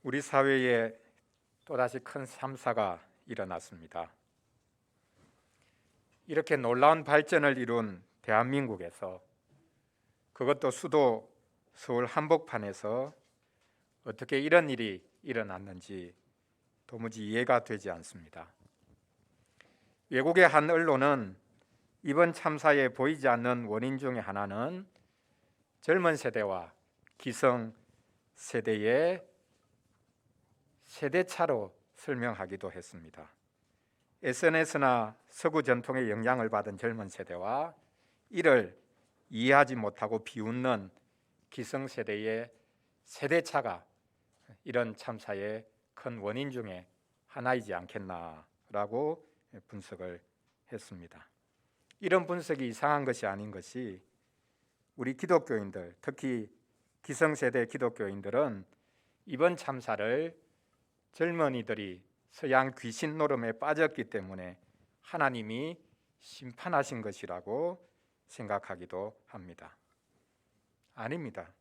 우리 사회에 또다시 큰 참사가 일어났습니다. 이렇게 놀라운 발전을 이룬 대한민국에서, 그것도 수도 서울 한복판에서 어떻게 이런 일이 일어났는지 도무지 이해가 되지 않습니다. 외국의 한 언론은 이번 참사에 보이지 않는 원인 중에 하나는 젊은 세대와 기성 세대의 세대차로 설명하기도 했습니다. SNS나 서구 전통의 영향을 받은 젊은 세대와 이를 이해하지 못하고 비웃는 기성세대의 세대차가 이런 참사의 큰 원인 중에 하나이지 않겠나라고 분석을 했습니다. 이런 분석이 이상한 것이 아닌 것이, 우리 기독교인들, 특히 기성세대 기독교인들은 이번 참사를 젊은이들이 서양 귀신 노름에 빠졌기 때문에 하나님이 심판하신 것이라고 생각하기도 합니다. 아닙니다.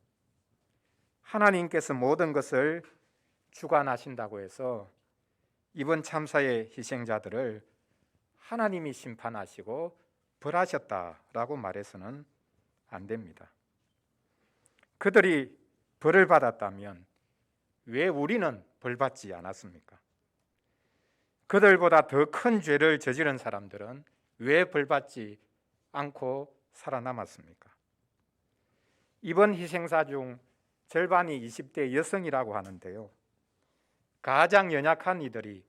하나님께서 모든 것을 주관하신다고 해서 이번 참사의 희생자들을 하나님이 심판하시고 벌하셨다라고 말해서는 안 됩니다. 그들이 벌을 받았다면 왜 우리는 벌받지 않았습니까? 그들보다 더 큰 죄를 저지른 사람들은 왜 벌받지 않고 살아남았습니까? 이번 희생자 중 절반이 20대 여성이라고 하는데요, 가장 연약한 이들이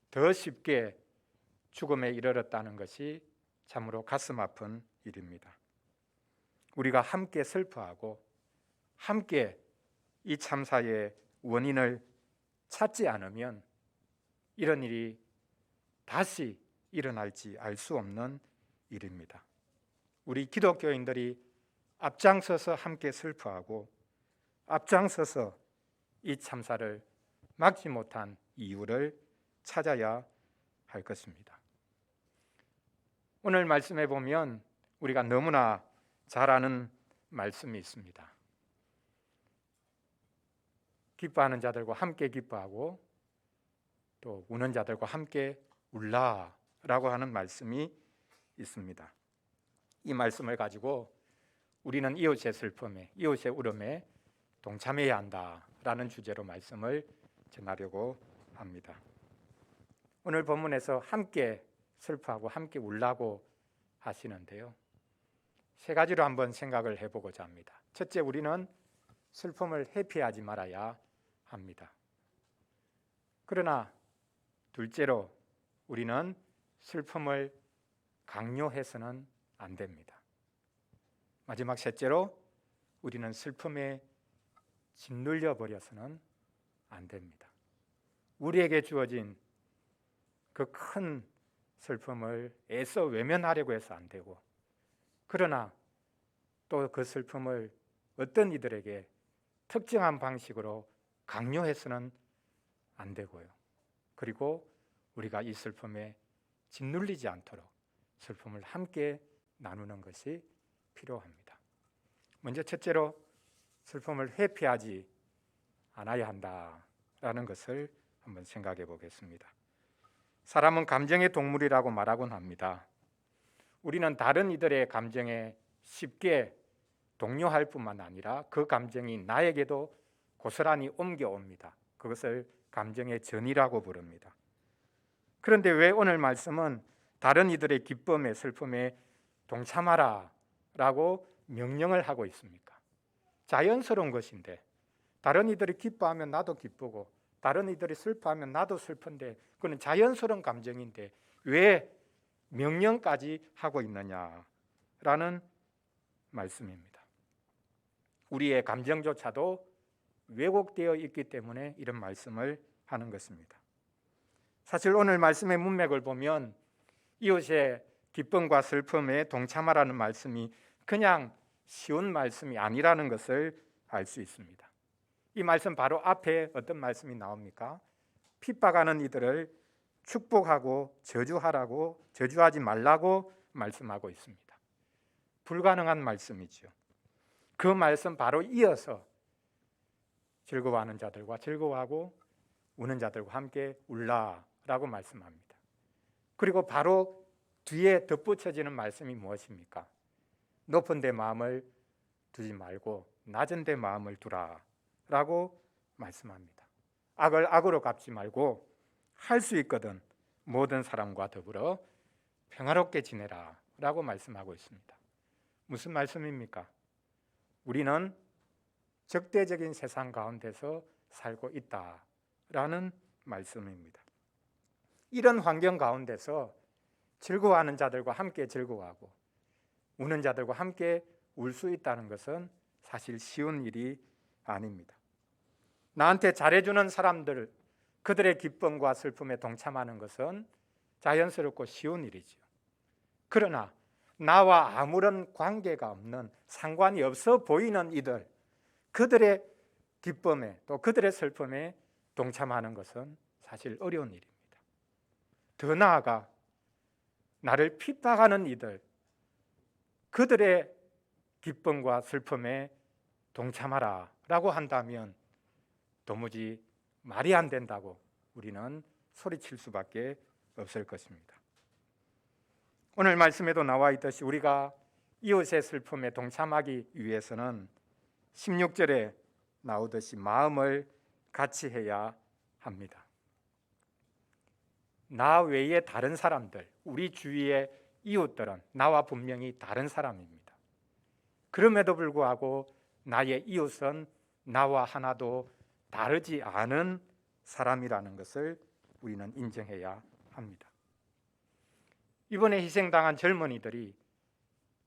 더 쉽게 죽음에 이르렀다는 것이 참으로 가슴 아픈 일입니다. 우리가 함께 슬퍼하고 함께 이 참사의 원인을 찾지 않으면 이런 일이 다시 일어날지 알 수 없는 일입니다. 우리 기독교인들이 앞장서서 함께 슬퍼하고 앞장서서 이 참사를 막지 못한 이유를 찾아야 할 것입니다. 오늘 말씀에 보면 우리가 너무나 잘 아는 말씀이 있습니다. 기뻐하는 자들과 함께 기뻐하고 또 우는 자들과 함께 울라라고 하는 말씀이 있습니다. 이 말씀을 가지고 우리는 이웃의 슬픔에, 이웃의 울음에 동참해야 한다라는 주제로 말씀을 전하려고 합니다. 오늘 본문에서 함께 슬퍼하고 함께 울라고 하시는데요, 세 가지로 한번 생각을 해보고자 합니다. 첫째, 우리는 슬픔을 회피하지 말아야 합니다. 그러나 둘째로, 우리는 슬픔을 강요해서는 안 됩니다. 마지막 셋째로, 우리는 슬픔에 짓눌려 버려서는 안 됩니다. 우리에게 주어진 그 큰 슬픔을 애써 외면하려고 해서 안 되고, 그러나 또 그 슬픔을 어떤 이들에게 특정한 방식으로 강요해서는 안 되고요. 그리고 우리가 이 슬픔에 짓눌리지 않도록 슬픔을 함께 나누는 것이 필요합니다. 먼저 첫째로, 슬픔을 회피하지 않아야 한다라는 것을 한번 생각해 보겠습니다. 사람은 감정의 동물이라고 말하곤 합니다. 우리는 다른 이들의 감정에 쉽게 동요할 뿐만 아니라 그 감정이 나에게도 고스란히 옮겨옵니다. 그것을 감정의 전이라고 부릅니다. 그런데 왜 오늘 말씀은 다른 이들의 기쁨에, 슬픔에 동참하라 라고 명령을 하고 있습니까? 자연스러운 것인데, 다른 이들이 기뻐하면 나도 기쁘고 다른 이들이 슬퍼하면 나도 슬픈데, 그건 자연스러운 감정인데 왜 명령까지 하고 있느냐라는 말씀입니다. 우리의 감정조차도 왜곡되어 있기 때문에 이런 말씀을 하는 것입니다. 사실 오늘 말씀의 문맥을 보면 이웃의 기쁨과 슬픔에 동참하라는 말씀이 그냥 쉬운 말씀이 아니라는 것을 알 수 있습니다. 이 말씀 바로 앞에 어떤 말씀이 나옵니까? 핍박하는 이들을 축복하고 저주하라고, 저주하지 말라고 말씀하고 있습니다. 불가능한 말씀이죠. 그 말씀 바로 이어서 즐거워하는 자들과 즐거워하고 우는 자들과 함께 울라라고 말씀합니다. 그리고 바로 뒤에 덧붙여지는 말씀이 무엇입니까? 높은 데 마음을 두지 말고 낮은 데 마음을 두라라고 말씀합니다. 악을 악으로 갚지 말고 할 수 있거든 모든 사람과 더불어 평화롭게 지내라라고 말씀하고 있습니다. 무슨 말씀입니까? 우리는 적대적인 세상 가운데서 살고 있다라는 말씀입니다. 이런 환경 가운데서 즐거워하는 자들과 함께 즐거워하고 우는 자들과 함께 울 수 있다는 것은 사실 쉬운 일이 아닙니다. 나한테 잘해주는 사람들, 그들의 기쁨과 슬픔에 동참하는 것은 자연스럽고 쉬운 일이죠. 그러나 나와 아무런 관계가 없는, 상관이 없어 보이는 이들, 그들의 기쁨에 또 그들의 슬픔에 동참하는 것은 사실 어려운 일입니다. 더 나아가 나를 핍박하는 이들, 그들의 기쁨과 슬픔에 동참하라 라고 한다면 도무지 말이 안 된다고 우리는 소리칠 수밖에 없을 것입니다. 오늘 말씀에도 나와 있듯이 우리가 이웃의 슬픔에 동참하기 위해서는 16절에 나오듯이 마음을 같이 해야 합니다. 나 외에 다른 사람들, 우리 주위의 이웃들은 나와 분명히 다른 사람입니다. 그럼에도 불구하고 나의 이웃은 나와 하나도 다르지 않은 사람이라는 것을 우리는 인정해야 합니다. 이번에 희생당한 젊은이들이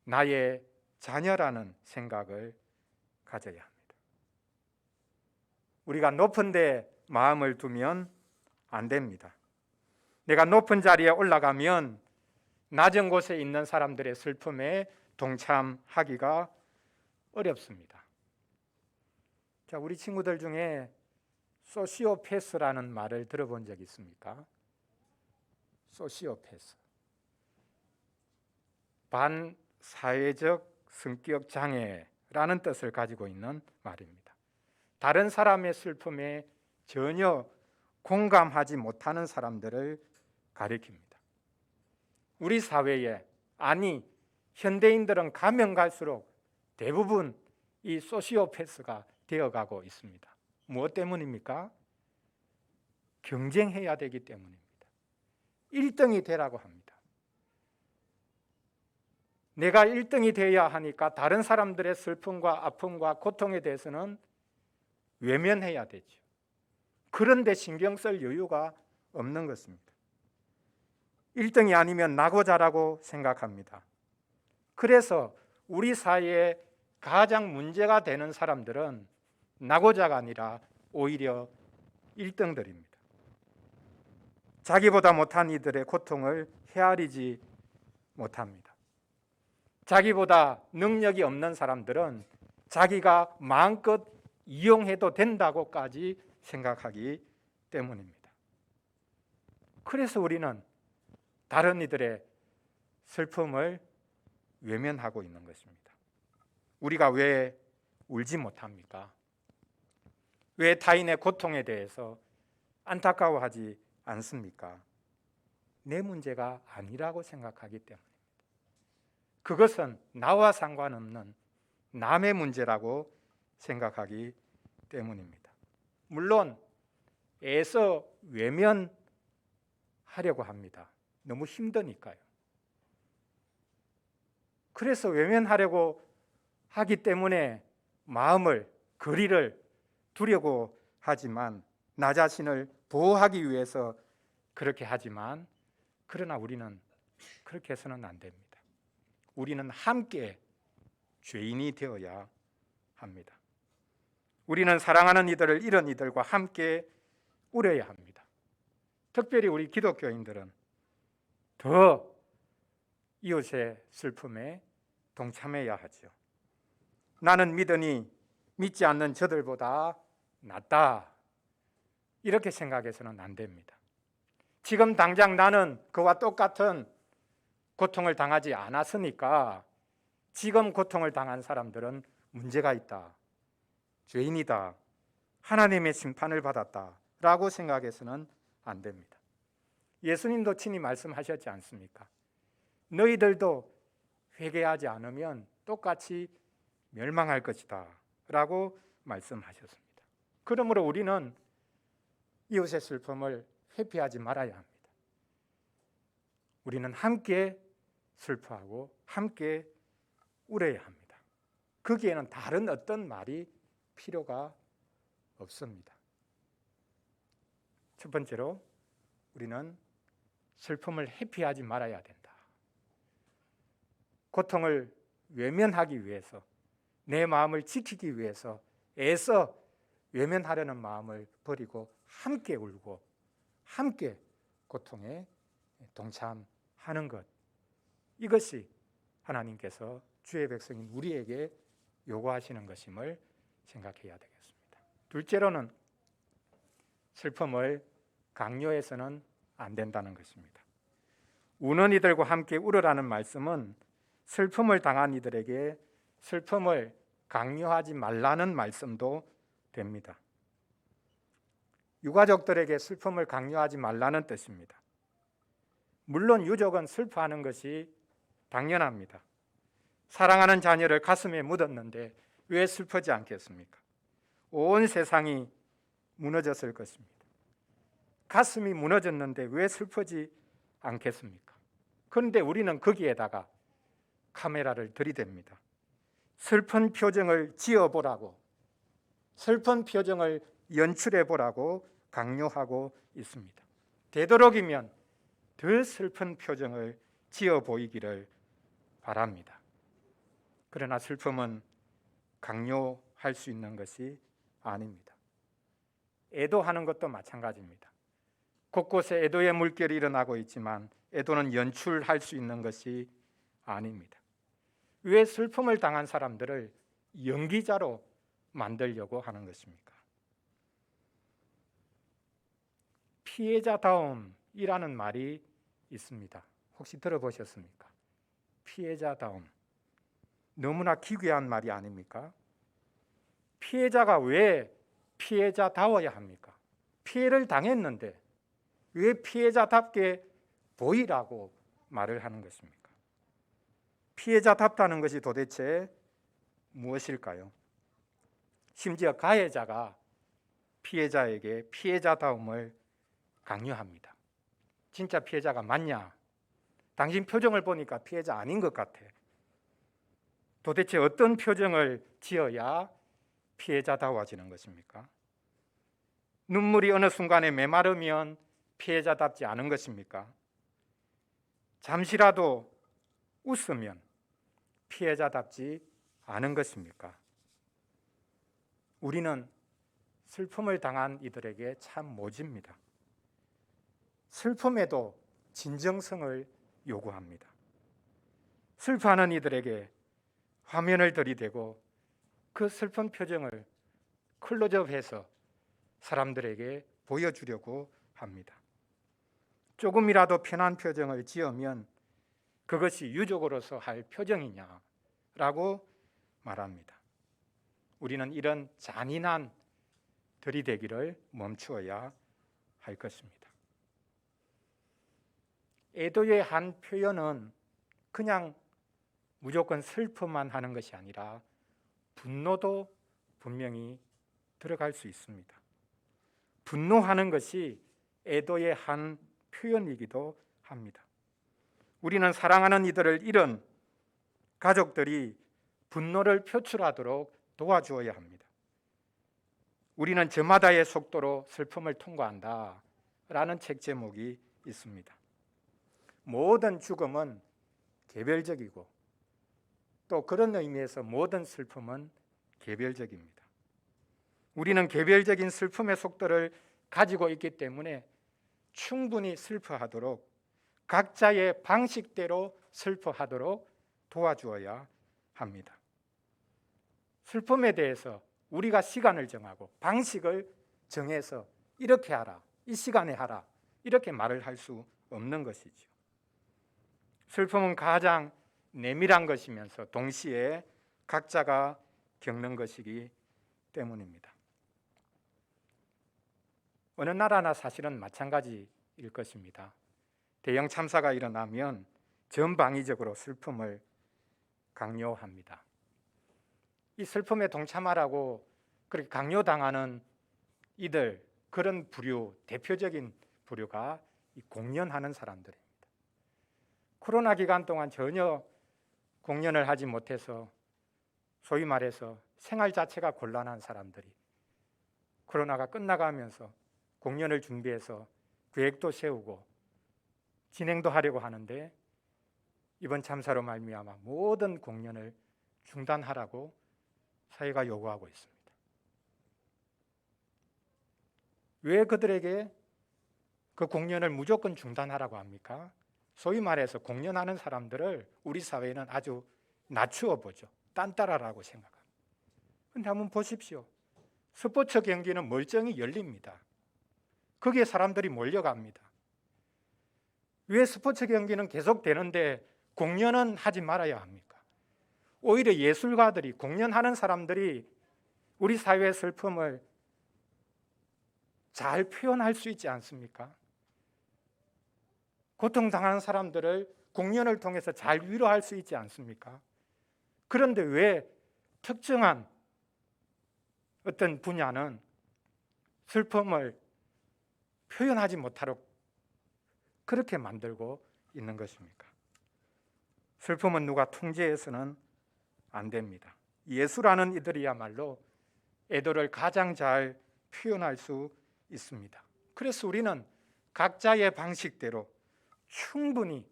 나의 자녀라는 생각을 가져야 합니다. 우리가 높은 데 마음을 두면 안 됩니다. 내가 높은 자리에 올라가면 낮은 곳에 있는 사람들의 슬픔에 동참하기가 어렵습니다. 자, 우리 친구들 중에 소시오패스라는 말을 들어본 적 있습니까? 소시오패스. 반사회적 성격 장애라는 뜻을 가지고 있는 말입니다. 다른 사람의 슬픔에 전혀 공감하지 못하는 사람들을 가리킵니다. 우리 사회에, 아니 현대인들은 가면 갈수록 대부분 이 소시오패스가 되어가고 있습니다. 무엇 때문입니까? 경쟁해야 되기 때문입니다. 1등이 되라고 합니다. 내가 1등이 되어야 하니까 다른 사람들의 슬픔과 아픔과 고통에 대해서는 외면해야 되죠. 그런데 신경 쓸 여유가 없는 것입니다. 1등이 아니면 나고자라고 생각합니다. 그래서 우리 사회에 가장 문제가 되는 사람들은 나고자가 아니라 오히려 1등들입니다. 자기보다 못한 이들의 고통을 헤아리지 못합니다. 자기보다 능력이 없는 사람들은 자기가 마음껏 이용해도 된다고까지 생각하기 때문입니다. 그래서 우리는 다른 이들의 슬픔을 외면하고 있는 것입니다. 우리가 왜 울지 못합니까? 왜 타인의 고통에 대해서 안타까워하지 않습니까? 내 문제가 아니라고 생각하기 때문입니다. 그것은 나와 상관없는 남의 문제라고 생각하기 때문입니다. 물론 애써 외면하려고 합니다. 너무 힘드니까요. 그래서 외면하려고 하기 때문에 마음을, 거리를 두려고 하지만, 나 자신을 보호하기 위해서 그렇게 하지만, 그러나 우리는 그렇게 해서는 안 됩니다. 우리는 함께 죄인이 되어야 합니다. 우리는 사랑하는 이들을 잃은 이들과 함께 울어야 합니다. 특별히 우리 기독교인들은 더 이웃의 슬픔에 동참해야 하죠. 나는 믿으니 믿지 않는 저들보다 낫다, 이렇게 생각해서는 안 됩니다. 지금 당장 나는 그와 똑같은 고통을 당하지 않았으니까 지금 고통을 당한 사람들은 문제가 있다, 죄인이다, 하나님의 심판을 받았다라고 생각해서는 안 됩니다. 예수님도 친히 말씀하셨지 않습니까? 너희들도 회개하지 않으면 똑같이 멸망할 것이다 라고 말씀하셨습니다. 그러므로 우리는 이웃의 슬픔을 회피하지 말아야 합니다. 우리는 함께 슬퍼하고 함께 울어야 합니다. 거기에는 다른 어떤 말이 필요가 없습니다. 첫 번째로 우리는 슬픔을 회피하지 말아야 된다. 고통을 외면하기 위해서, 내 마음을 지키기 위해서 애써 외면하려는 마음을 버리고 함께 울고 함께 고통에 동참하는 것, 이것이 하나님께서 주의 백성인 우리에게 요구하시는 것임을 생각해야 되겠습니다. 둘째로는 슬픔을 강요해서는 안 된다는 것입니다. 우는 이들과 함께 울으라는 말씀은 슬픔을 당한 이들에게 슬픔을 강요하지 말라는 말씀도 됩니다. 유가족들에게 슬픔을 강요하지 말라는 뜻입니다. 물론 유족은 슬퍼하는 것이 당연합니다. 사랑하는 자녀를 가슴에 묻었는데 왜 슬프지 않겠습니까? 온 세상이 무너졌을 것입니다. 가슴이 무너졌는데 왜 슬프지 않겠습니까? 그런데 우리는 거기에다가 카메라를 들이댑니다. 슬픈 표정을 지어보라고, 슬픈 표정을 연출해보라고 강요하고 있습니다. 되도록이면 더 슬픈 표정을 지어 보이기를 바랍니다. 그러나 슬픔은 강요할 수 있는 것이 아닙니다. 애도하는 것도 마찬가지입니다. 곳곳에 애도의 물결이 일어나고 있지만 애도는 연출할 수 있는 것이 아닙니다. 왜 슬픔을 당한 사람들을 연기자로 만들려고 하는 것입니까? 피해자다움이라는 말이 있습니다. 혹시 들어보셨습니까? 피해자다움. 너무나 기괴한 말이 아닙니까? 피해자가 왜 피해자다워야 합니까? 피해를 당했는데 왜 피해자답게 보이라고 말을 하는 것입니까? 피해자답다는 것이 도대체 무엇일까요? 심지어 가해자가 피해자에게 피해자다움을 강요합니다. 진짜 피해자가 맞냐? 당신 표정을 보니까 피해자 아닌 것 같아. 도대체 어떤 표정을 지어야 피해자다워지는 것입니까? 눈물이 어느 순간에 메마르면 피해자답지 않은 것입니까? 잠시라도 웃으면 피해자답지 않은 것입니까? 우리는 슬픔을 당한 이들에게 참 모집니다. 슬픔에도 진정성을 요구합니다. 슬퍼하는 이들에게 화면을 들이대고 그 슬픈 표정을 클로즈업해서 사람들에게 보여주려고 합니다. 조금이라도 편한 표정을 지으면 그것이 유족으로서 할 표정이냐라고 말합니다. 우리는 이런 잔인한 들이대기를 멈추어야 할 것입니다. 애도의 한 표현은 그냥 무조건 슬픔만 하는 것이 아니라 분노도 분명히 들어갈 수 있습니다. 분노하는 것이 애도의 한 표현이기도 합니다. 우리는 사랑하는 이들을 잃은 가족들이 분노를 표출하도록 도와주어야 합니다. 우리는 저마다의 속도로 슬픔을 통과한다 라는 책 제목이 있습니다. 모든 죽음은 개별적이고 또 그런 의미에서 모든 슬픔은 개별적입니다. 우리는 개별적인 슬픔의 속도를 가지고 있기 때문에 충분히 슬퍼하도록 각자의 방식대로 슬퍼하도록 도와주어야 합니다. 슬픔에 대해서 우리가 시간을 정하고 방식을 정해서 이렇게 하라, 이 시간에 하라 이렇게 말을 할 수 없는 것이죠. 슬픔은 가장 내밀한 것이면서 동시에 각자가 겪는 것이기 때문입니다. 어느 나라나 사실은 마찬가지일 것입니다. 대형 참사가 일어나면 전방위적으로 슬픔을 강요합니다. 이 슬픔에 동참하라고 그렇게 강요당하는 이들, 그런 부류, 대표적인 부류가 이 공연하는 사람들입니다. 코로나 기간 동안 전혀 공연을 하지 못해서 소위 말해서 생활 자체가 곤란한 사람들이 코로나가 끝나가면서 공연을 준비해서 계획도 세우고 진행도 하려고 하는데 이번 참사로 말미암아 모든 공연을 중단하라고 사회가 요구하고 있습니다. 왜 그들에게 그 공연을 무조건 중단하라고 합니까? 소위 말해서 공연하는 사람들을 우리 사회는 아주 낮추어 보죠. 딴따라라고 생각합니다. 그런데 한번 보십시오. 스포츠 경기는 멀쩡히 열립니다. 거기에 사람들이 몰려갑니다. 왜 스포츠 경기는 계속 되는데 공연은 하지 말아야 합니까? 오히려 예술가들이, 공연하는 사람들이 우리 사회의 슬픔을 잘 표현할 수 있지 않습니까? 고통당하는 사람들을 공연을 통해서 잘 위로할 수 있지 않습니까? 그런데 왜 특정한 어떤 분야는 슬픔을 표현하지 못하도록 그렇게 만들고 있는 것입니까? 슬픔은 누가 통제해서는 안 됩니다. 예술하는 이들이야말로 애도를 가장 잘 표현할 수 있습니다. 그래서 우리는 각자의 방식대로 충분히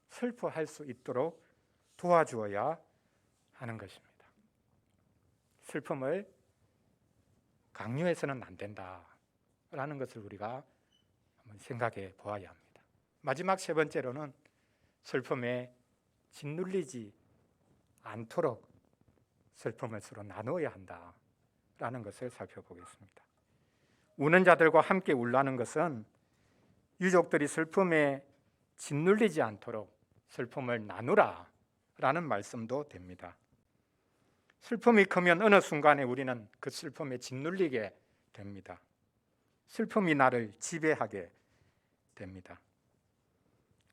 슬퍼할 수 있도록 도와주어야 하는 것입니다. 슬픔을 강요해서는 안 된다라는 것을 우리가 한번 생각해 보아야 합니다. 마지막 세 번째로는 슬픔에 짓눌리지 않도록 슬픔을 서로 나누어야 한다라는 것을 살펴보겠습니다. 우는 자들과 함께 울라는 것은 유족들이 슬픔에 짓눌리지 않도록 슬픔을 나누라라는 말씀도 됩니다. 슬픔이 크면 어느 순간에 우리는 그 슬픔에 짓눌리게 됩니다. 슬픔이 나를 지배하게 됩니다.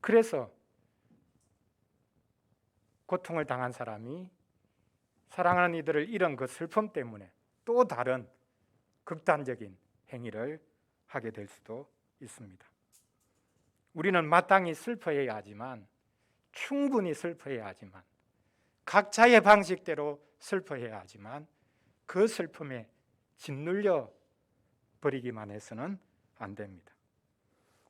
그래서 고통을 당한 사람이 사랑하는 이들을 잃은 그 슬픔 때문에 또 다른 극단적인 행위를 하게 될 수도 있습니다. 우리는 마땅히 슬퍼해야 하지만, 충분히 슬퍼해야 하지만, 각자의 방식대로 슬퍼해야 하지만 그 슬픔에 짓눌려 버리기만 해서는 안 됩니다.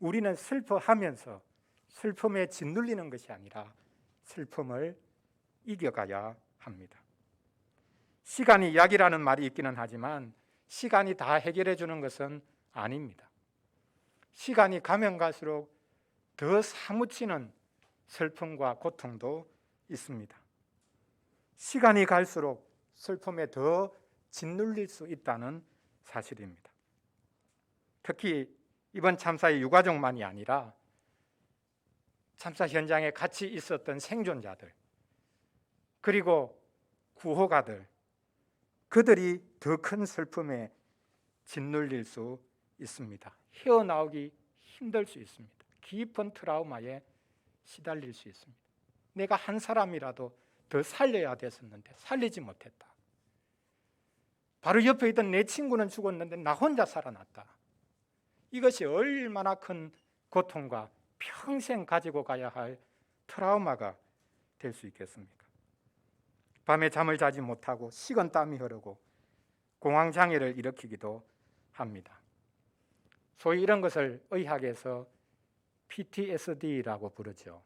우리는 슬퍼하면서 슬픔에 짓눌리는 것이 아니라 슬픔을 이겨가야 합니다. 시간이 약이라는 말이 있기는 하지만 시간이 다 해결해 주는 것은 아닙니다. 시간이 가면 갈수록 더 사무치는 슬픔과 고통도 있습니다. 시간이 갈수록 슬픔에 더 짓눌릴 수 있다는 사실입니다. 특히 이번 참사의 유가족만이 아니라 참사 현장에 같이 있었던 생존자들, 그리고 구호가들, 그들이 더 큰 슬픔에 짓눌릴 수 있습니다. 헤어나오기 힘들 수 있습니다. 깊은 트라우마에 시달릴 수 있습니다. 내가 한 사람이라도 더 살려야 됐었는데 살리지 못했다. 바로 옆에 있던 내 친구는 죽었는데 나 혼자 살아났다. 이것이 얼마나 큰 고통과 평생 가지고 가야 할 트라우마가 될 수 있겠습니까? 밤에 잠을 자지 못하고 식은땀이 흐르고 공황장애를 일으키기도 합니다. 소위 이런 것을 의학에서 PTSD라고 부르죠.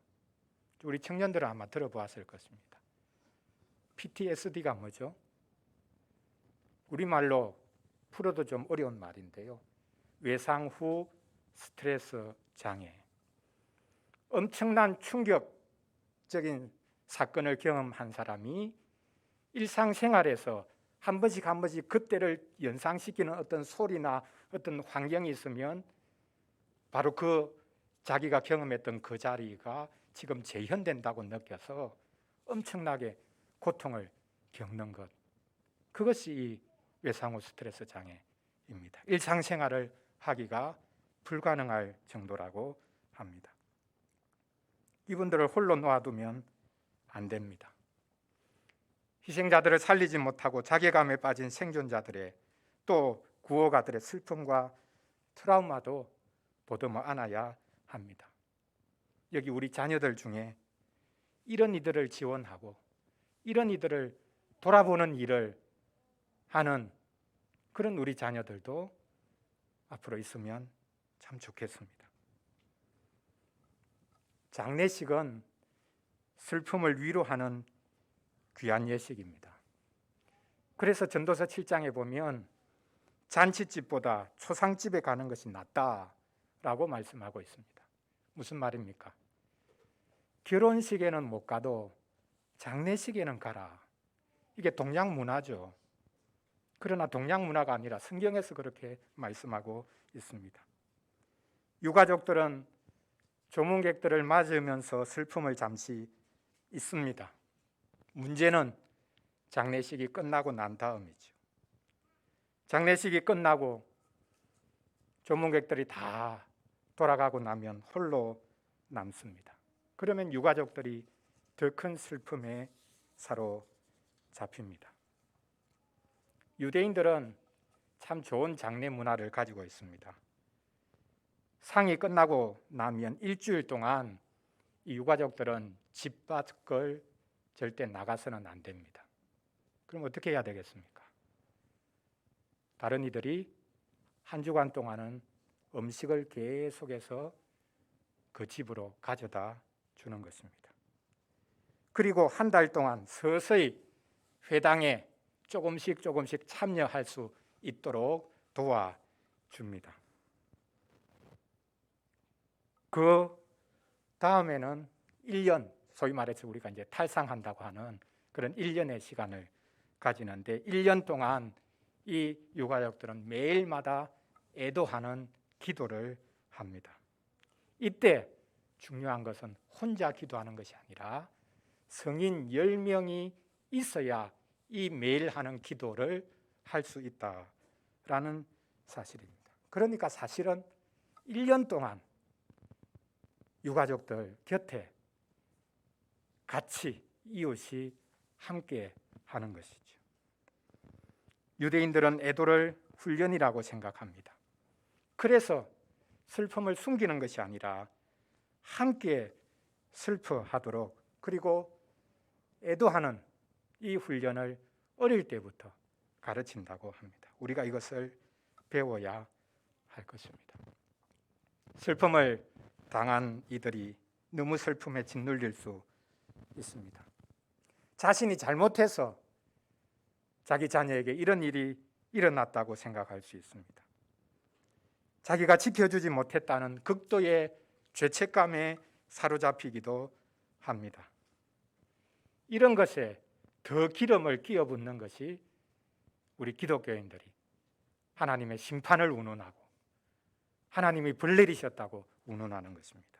우리 청년들은 아마 들어보았을 것입니다. PTSD가 뭐죠? 우리말로 풀어도 좀 어려운 말인데요. 외상 후 스트레스 장애. 엄청난 충격적인 사건을 경험한 사람이 일상생활에서 한 번씩 그때를 연상시키는 어떤 소리나 어떤 환경이 있으면 바로 그 자기가 경험했던 그 자리가 지금 재현된다고 느껴서 엄청나게 고통을 겪는 것, 그것이 이 외상 후 스트레스 장애입니다. 일상생활을 하기가 불가능할 정도라고 합니다. 이분들을 홀로 놓아두면 안 됩니다. 희생자들을 살리지 못하고 자괴감에 빠진 생존자들의 또 구호가들의 슬픔과 트라우마도 보듬어 안아야 합니다. 여기 우리 자녀들 중에 이런 이들을 지원하고 이런 이들을 돌아보는 일을 하는 그런 우리 자녀들도 앞으로 있으면 참 좋겠습니다. 장례식은 슬픔을 위로하는 귀한 예식입니다. 그래서 전도서 7장에 보면 잔치집보다 초상집에 가는 것이 낫다라고 말씀하고 있습니다. 무슨 말입니까? 결혼식에는 못 가도 장례식에는 가라. 이게 동양 문화죠. 그러나 동양 문화가 아니라 성경에서 그렇게 말씀하고 있습니다. 유가족들은 조문객들을 맞으면서 슬픔을 잠시 잊습니다. 문제는 장례식이 끝나고 난 다음이죠. 장례식이 끝나고 조문객들이 다 돌아가고 나면 홀로 남습니다. 그러면 유가족들이 더 큰 슬픔에 사로잡힙니다. 유대인들은 참 좋은 장례 문화를 가지고 있습니다. 상이 끝나고 나면 일주일 동안 이 유가족들은 집 밖을 절대 나가서는 안 됩니다. 그럼 어떻게 해야 되겠습니까? 다른 이들이 한 주간 동안은 음식을 계속해서 그 집으로 가져다 주는 것입니다. 그리고 한 달 동안 서서히 회당에 조금씩 참여할 수 있도록 도와줍니다. 그 다음에는 1년, 소위 말해서 우리가 이제 탈상한다고 하는 그런 1년의 시간을 가지는데 1년 동안 이 유가족들은 매일마다 애도하는 기도를 합니다. 이때 중요한 것은 혼자 기도하는 것이 아니라 성인 10명이 있어야 이 매일 하는 기도를 할 수 있다라는 사실입니다. 그러니까 사실은 1년 동안 유가족들 곁에 같이 이웃이 함께 하는 것이죠. 유대인들은 애도를 훈련이라고 생각합니다. 그래서 슬픔을 숨기는 것이 아니라 함께 슬퍼하도록 그리고 애도하는 이 훈련을 어릴 때부터 가르친다고 합니다. 우리가 이것을 배워야 할 것입니다. 슬픔을 당한 이들이 너무 슬픔에 짓눌릴 수 있습니다. 자신이 잘못해서 자기 자녀에게 이런 일이 일어났다고 생각할 수 있습니다. 자기가 지켜주지 못했다는 극도의 죄책감에 사로잡히기도 합니다. 이런 것에 더 기름을 끼워 붓는 것이 우리 기독교인들이 하나님의 심판을 운운하고 하나님이 벌 내리셨다고 운운하는 것입니다.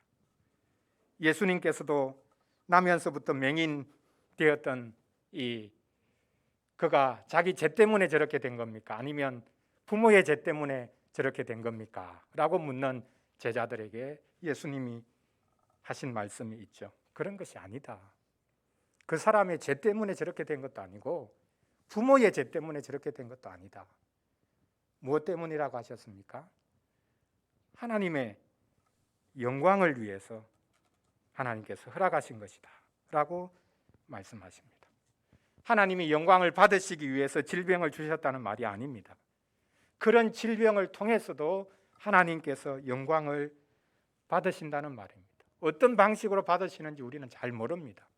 예수님께서도 나면서부터 맹인되었던 그가 자기 죄 때문에 저렇게 된 겁니까? 아니면 부모의 죄 때문에 저렇게 된 겁니까? 라고 묻는 제자들에게 예수님이 하신 말씀이 있죠. 그런 것이 아니다. 그 사람의 죄 때문에 저렇게 된 것도 아니고 부모의 죄 때문에 저렇게 된 것도 아니다. 무엇 때문이라고 하셨습니까? 하나님의 영광을 위해서 하나님께서 허락하신 것이다 라고 말씀하십니다. 하나님이 영광을 받으시기 위해서 질병을 주셨다는 말이 아닙니다. 그런 질병을 통해서도 하나님께서 영광을 받으신다는 말입니다. 어떤 방식으로 받으시는지 우리는 잘 모릅니다.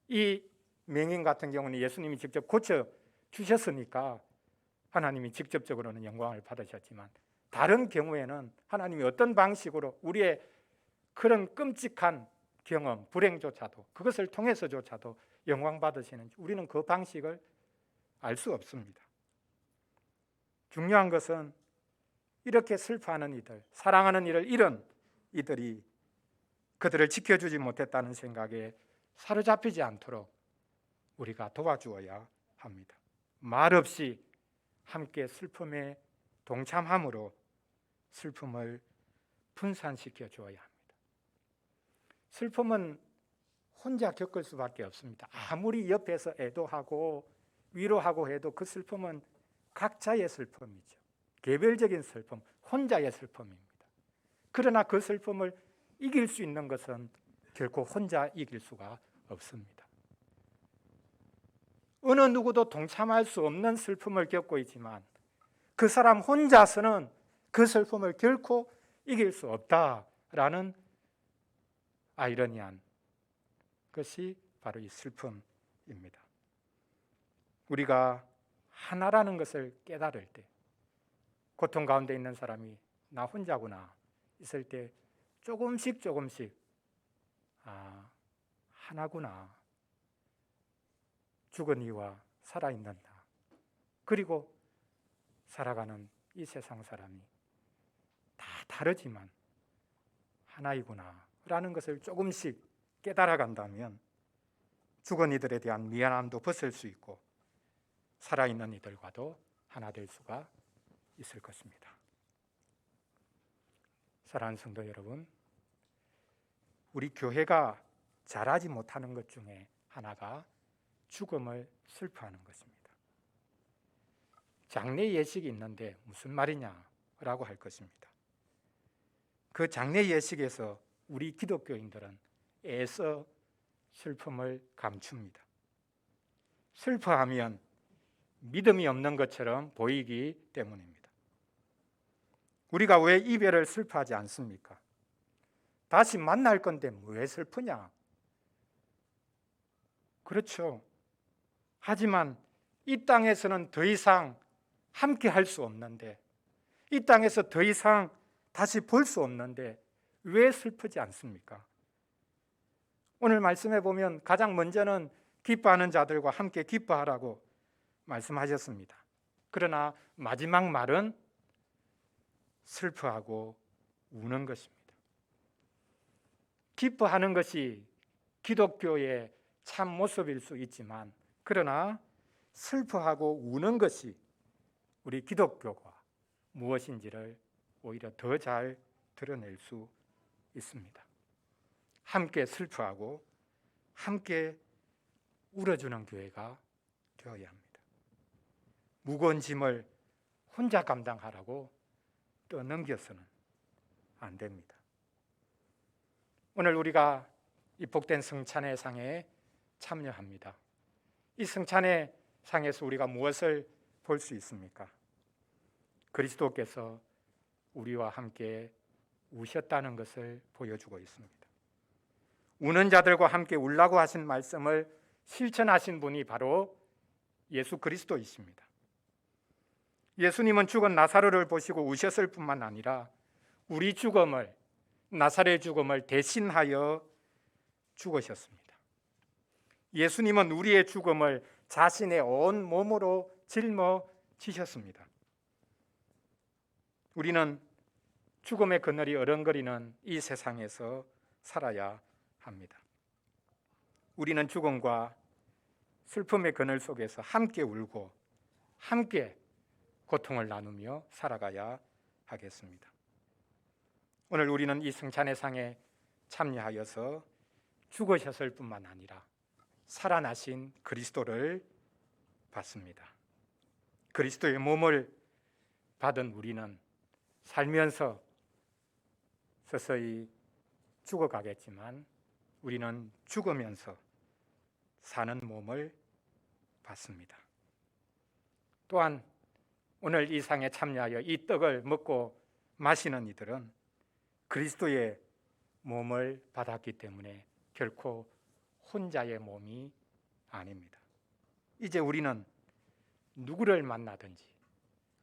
이 맹인 같은 경우는 예수님이 직접 고쳐주셨으니까 하나님이 직접적으로는 영광을 받으셨지만 다른 경우에는 하나님이 어떤 방식으로 우리의 그런 끔찍한 경험, 불행조차도 그것을 통해서조차도 영광 받으시는지 우리는 그 방식을 알 수 없습니다. 중요한 것은 이렇게 슬퍼하는 이들, 사랑하는 이를 잃은 이들이 그들을 지켜주지 못했다는 생각에 사로잡히지 않도록 우리가 도와주어야 합니다. 말없이 함께 슬픔에 동참함으로 슬픔을 분산시켜 주어야 합니다. 슬픔은 혼자 겪을 수밖에 없습니다. 아무리 옆에서 애도하고 위로하고 해도 그 슬픔은 각자의 슬픔이죠. 개별적인 슬픔, 혼자의 슬픔입니다. 그러나 그 슬픔을 이길 수 있는 것은 결코 혼자 이길 수가 없습니다. 어느 누구도 동참할 수 없는 슬픔을 겪고 있지만 그 사람 혼자서는 그 슬픔을 결코 이길 수 없다라는 아이러니한 것이 바로 이 슬픔입니다. 우리가 하나라는 것을 깨달을 때, 고통 가운데 있는 사람이 나 혼자구나 있을 때 조금씩 하나구나, 죽은 이와 살아있는 나, 그리고 살아가는 이 세상 사람이 다 다르지만 하나이구나 라는 것을 조금씩 깨달아 간다면 죽은 이들에 대한 미안함도 벗을 수 있고 살아있는 이들과도 하나 될 수가 있을 것입니다. 사랑하는 성도 여러분, 우리 교회가 잘하지 못하는 것 중에 하나가 죽음을 슬퍼하는 것입니다. 장례 예식이 있는데 무슨 말이냐라고 할 것입니다. 그 장례 예식에서 우리 기독교인들은 애써 슬픔을 감춥니다. 슬퍼하면 믿음이 없는 것처럼 보이기 때문입니다. 우리가 왜 이별을 슬퍼하지 않습니까? 다시 만날 건데 왜 슬프냐? 그렇죠. 하지만 이 땅에서는 더 이상 함께 할 수 없는데, 이 땅에서 더 이상 다시 볼 수 없는데 왜 슬프지 않습니까? 오늘 말씀해 보면 가장 먼저는 기뻐하는 자들과 함께 기뻐하라고 말씀하셨습니다. 그러나 마지막 말은 슬퍼하고 우는 것입니다. 기뻐하는 것이 기독교의 참 모습일 수 있지만, 그러나 슬퍼하고 우는 것이 우리 기독교가 무엇인지를 오히려 더 잘 드러낼 수 있습니다. 함께 슬퍼하고 함께 울어주는 교회가 되어야 합니다. 무거운 짐을 혼자 감당하라고 떠넘겨서는 안 됩니다. 오늘 우리가 이 복된 성찬의 상에 참여합니다. 이 성찬의 상에서 우리가 무엇을 볼 수 있습니까? 그리스도께서 우리와 함께 우셨다는 것을 보여주고 있습니다. 우는 자들과 함께 울라고 하신 말씀을 실천하신 분이 바로 예수 그리스도이십니다. 예수님은 죽은 나사로를 보시고 우셨을 뿐만 아니라 우리 죽음을, 나사로의 죽음을 대신하여 죽으셨습니다. 예수님은 우리의 죽음을 자신의 온 몸으로 짊어지셨습니다. 우리는 죽음의 그늘이 어른거리는 이 세상에서 살아야 합니다. 우리는 죽음과 슬픔의 그늘 속에서 함께 울고 함께 고통을 나누며 살아가야 하겠습니다. 오늘 우리는 이 성찬의 상에 참여하여서 죽으셨을 뿐만 아니라 살아나신 그리스도를 받습니다. 그리스도의 몸을 받은 우리는 살면서 서서히 죽어가겠지만 우리는 죽으면서 사는 몸을 받습니다. 또한 오늘 이 상에 참여하여 이 떡을 먹고 마시는 이들은 그리스도의 몸을 받았기 때문에 결코 혼자의 몸이 아닙니다. 이제 우리는 누구를 만나든지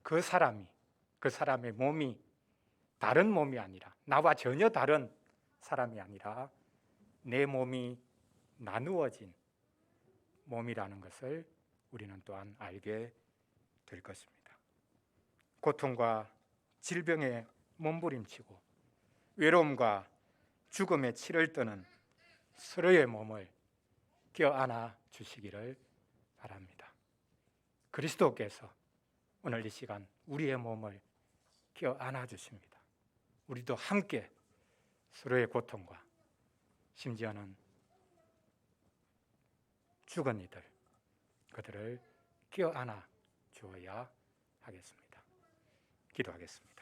그 사람의 몸이 다른 몸이 아니라, 나와 전혀 다른 사람이 아니라 내 몸이 나누어진 몸이라는 것을 우리는 또한 알게 될 것입니다. 고통과 질병에 몸부림치고 외로움과 죽음의 치를 떠는 서로의 몸을 껴안아 주시기를 바랍니다. 그리스도께서 오늘 이 시간 우리의 몸을 껴안아 주십니다. 우리도 함께 서로의 고통과 심지어는 죽은 이들, 그들을 껴안아 주어야 하겠습니다. 기도하겠습니다.